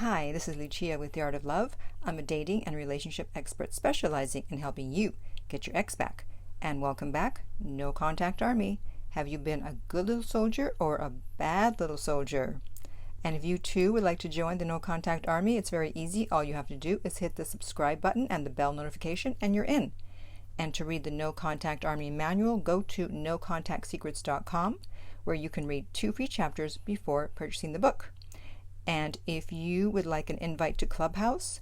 Hi, this is Lucia with The Art of Love. I'm a dating and relationship expert specializing in helping you get your ex back. And welcome back, No Contact Army. Have you been a good little soldier or a bad little soldier? And if you too would like to join the No Contact Army, it's very easy. All you have to do is hit the subscribe button and the bell notification and you're in. And to read the No Contact Army manual, go to nocontactsecrets.com where you can read 2 free chapters before purchasing the book. And if you would like an invite to Clubhouse,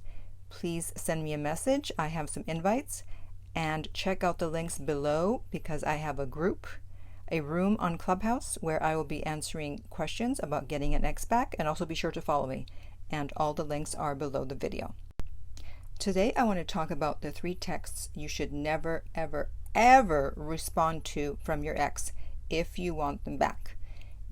please send me a message. I have some invites. And check out the links below because I have a group, a room on Clubhouse where I will be answering questions about getting an ex back, and also be sure to follow me. And all the links are below the video. Today I want to talk about the 3 texts you should never, ever, ever respond to from your ex if you want them back.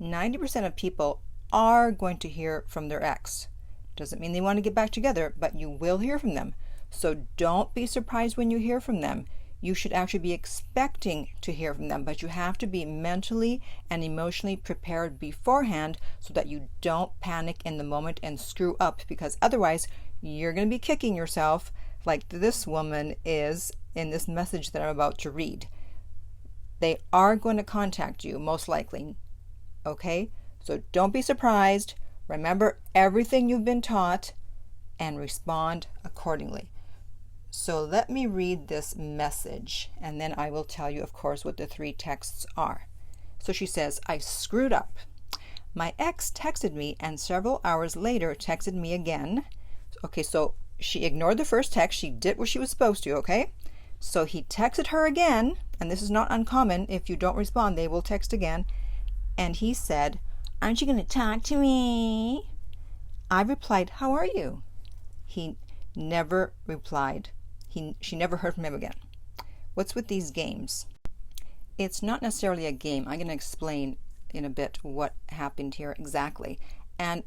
90% of people are going to hear from their ex. Doesn't mean they want to get back together, but you will hear from them. So don't be surprised when you hear from them. You should actually be expecting to hear from them, but you have to be mentally and emotionally prepared beforehand so that you don't panic in the moment and screw up, because otherwise you're going to be kicking yourself like this woman is in this message that I'm about to read. They are going to contact you, most likely. Okay? So don't be surprised. Remember everything you've been taught and respond accordingly. So let me read this message and then I will tell you, of course, what the 3 texts are. So she says, I screwed up. My ex texted me and several hours later texted me again. Okay, so she ignored the first text. She did what she was supposed to, okay? So he texted her again, and this is not uncommon. If you don't respond, they will text again. And he said, aren't you going to talk to me? I replied, how are you? He never replied. She never heard from him again. What's with these games? It's not necessarily a game. I'm going to explain in a bit what happened here exactly. And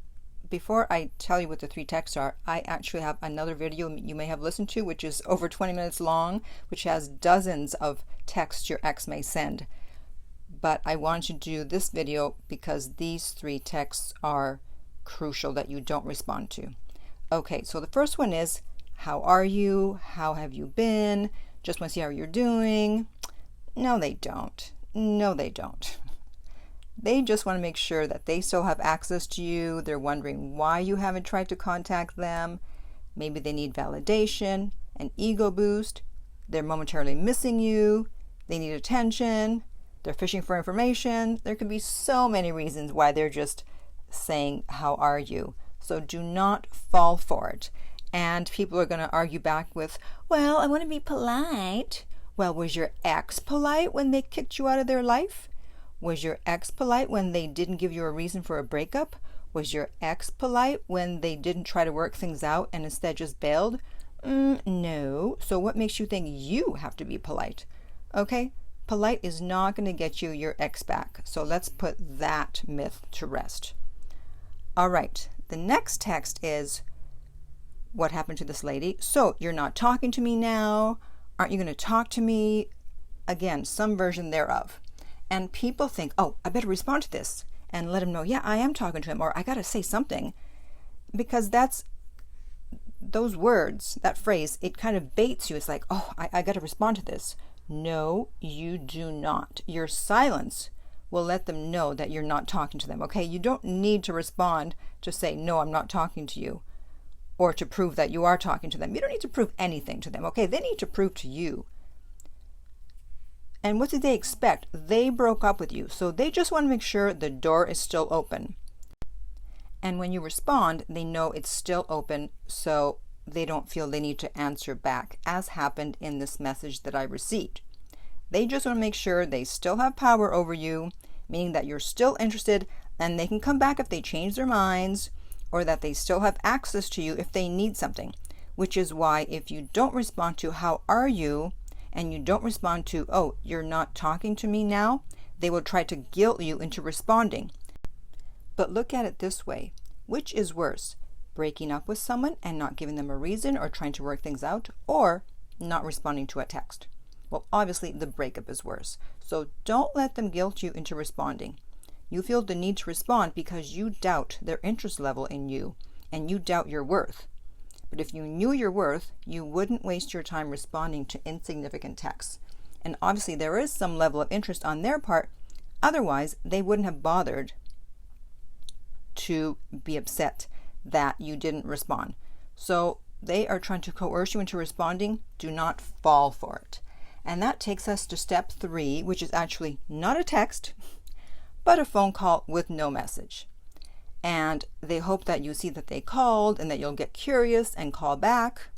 before I tell you what the 3 texts are, I actually have another video you may have listened to, which is over 20 minutes long, which has dozens of texts your ex may send. But I want to do this video because these 3 texts are crucial that you don't respond to. Okay, so the first one is, how are you? How have you been? Just want to see how you're doing. No, they don't. No, they don't. They just want to make sure that they still have access to you. They're wondering why you haven't tried to contact them. Maybe they need validation, an ego boost. They're momentarily missing you. They need attention. They're fishing for information. There could be so many reasons why they're just saying, how are you? So do not fall for it. And people are going to argue back with, well, I want to be polite. Well, was your ex polite when they kicked you out of their life? Was your ex polite when they didn't give you a reason for a breakup? Was your ex polite when they didn't try to work things out and instead just bailed? No. So what makes you think you have to be polite? Okay? Polite is not going to get you your ex back. So let's put that myth to rest. All right. The next text is, what happened to this lady? So you're not talking to me now. Aren't you going to talk to me? Again, some version thereof. And people think, oh, I better respond to this and let him know, yeah, I am talking to him, or I got to say something. Because that's those words, that phrase, it kind of baits you. It's like, oh, I got to respond to this. No, you do not. Your silence will let them know that you're not talking to them, okay? You don't need to respond to say, no, I'm not talking to you, or to prove that you are talking to them. You don't need to prove anything to them, okay? They need to prove to you. And what did they expect? They broke up with you, so they just want to make sure the door is still open. And when you respond, they know it's still open, so they don't feel they need to answer back, as happened in this message that I received. They just want to make sure they still have power over you, meaning that you're still interested and they can come back if they change their minds, or that they still have access to you if they need something. Which is why if you don't respond to how are you, and you don't respond to, oh, you're not talking to me now, they will try to guilt you into responding. But look at it this way. Which is worse? Breaking up with someone and not giving them a reason or trying to work things out, or not responding to a text? Well, obviously the breakup is worse. So don't let them guilt you into responding. You feel the need to respond because you doubt their interest level in you and you doubt your worth. But if you knew your worth, you wouldn't waste your time responding to insignificant texts. And obviously there is some level of interest on their part. Otherwise, they wouldn't have bothered to be upset that you didn't respond. So they are trying to coerce you into responding. Do not fall for it. And that takes us to step 3, which is actually not a text, but a phone call with no message. And they hope that you see that they called and that you'll get curious and call back.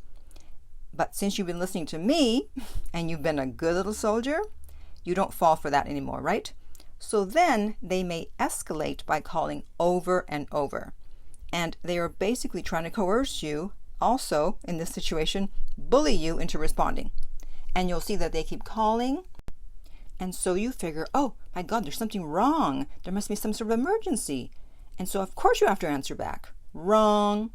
But since you've been listening to me and you've been a good little soldier, you don't fall for that anymore, right? So then they may escalate by calling over and over. And they are basically trying to coerce you, also in this situation, bully you into responding. And you'll see that they keep calling. And so you figure, oh my God, there's something wrong. There must be some sort of emergency. And so of course you have to answer back. Wrong.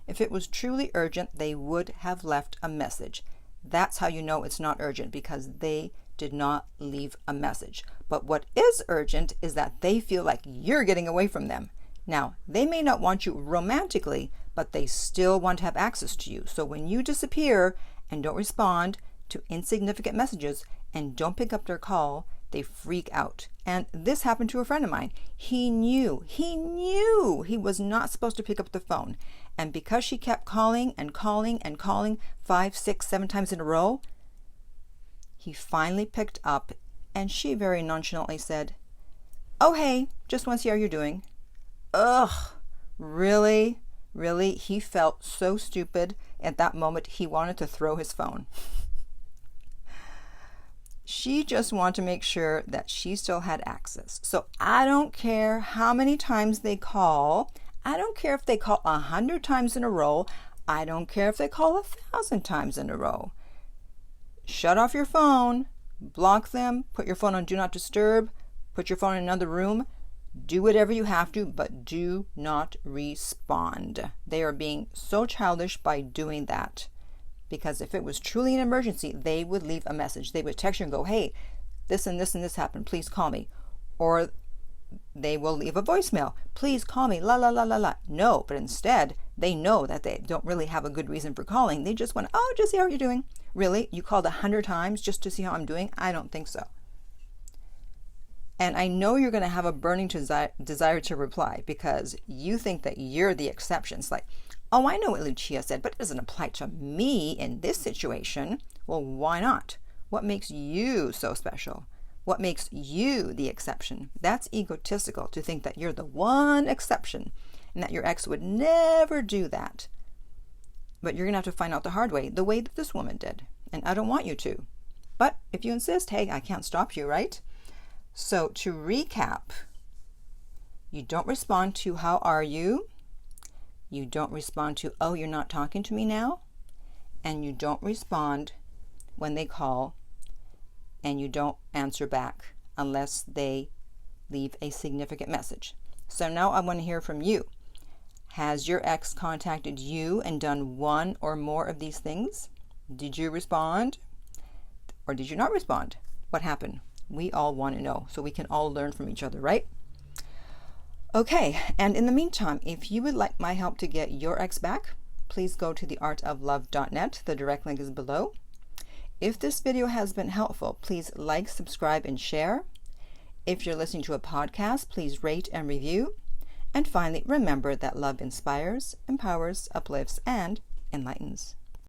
If it was truly urgent, they would have left a message. That's how you know it's not urgent, because they did not leave a message. But what is urgent is that they feel like you're getting away from them. Now, they may not want you romantically, but they still want to have access to you. So when you disappear and don't respond to insignificant messages and don't pick up their call, they freak out. And this happened to a friend of mine. He knew he was not supposed to pick up the phone. And because she kept calling and calling and calling 5, 6, 7 times in a row, he finally picked up, and she very nonchalantly said, "Oh, hey, just want to see how you're doing." Ugh, really? Really? He felt so stupid at that moment. He wanted to throw his phone. She just wanted to make sure that she still had access. So I don't care how many times they call. I don't care if they call 100 times in a row. I don't care if they call 1,000 times in a row. Shut off your phone, block them, put your phone on Do Not Disturb, put your phone in another room. Do whatever you have to, but do not respond. They are being so childish by doing that. Because if it was truly an emergency, they would leave a message. They would text you and go, "Hey, this and this and this happened. Please call me." Or they will leave a voicemail. "Please call me, la la la la la." No, but instead, they know that they don't really have a good reason for calling. They just want, "Oh, just see how you're doing." Really? You called 100 times just to see how I'm doing? I don't think so. And I know you're going to have a burning desire to reply, because you think that you're the exception. It's like, "Oh, I know what Lucia said, but it doesn't apply to me in this situation." Well, why not? What makes you so special? What makes you the exception? That's egotistical to think that you're the one exception and that your ex would never do that. But you're going to have to find out the hard way, the way that this woman did. And I don't want you to. But if you insist, hey, I can't stop you, right? So to recap, you don't respond to "How are you?" You don't respond to "Oh, you're not talking to me now?" And you don't respond when they call, and you don't answer back unless they leave a significant message. So now I want to hear from you. Has your ex contacted you and done one or more of these things? Did you respond? Or did you not respond? What happened? We all want to know, so we can all learn from each other, right? Okay, and in the meantime, if you would like my help to get your ex back, please go to theartoflove.net. The direct link is below. If this video has been helpful, please like, subscribe, and share. If you're listening to a podcast, please rate and review. And finally, remember that love inspires, empowers, uplifts, and enlightens.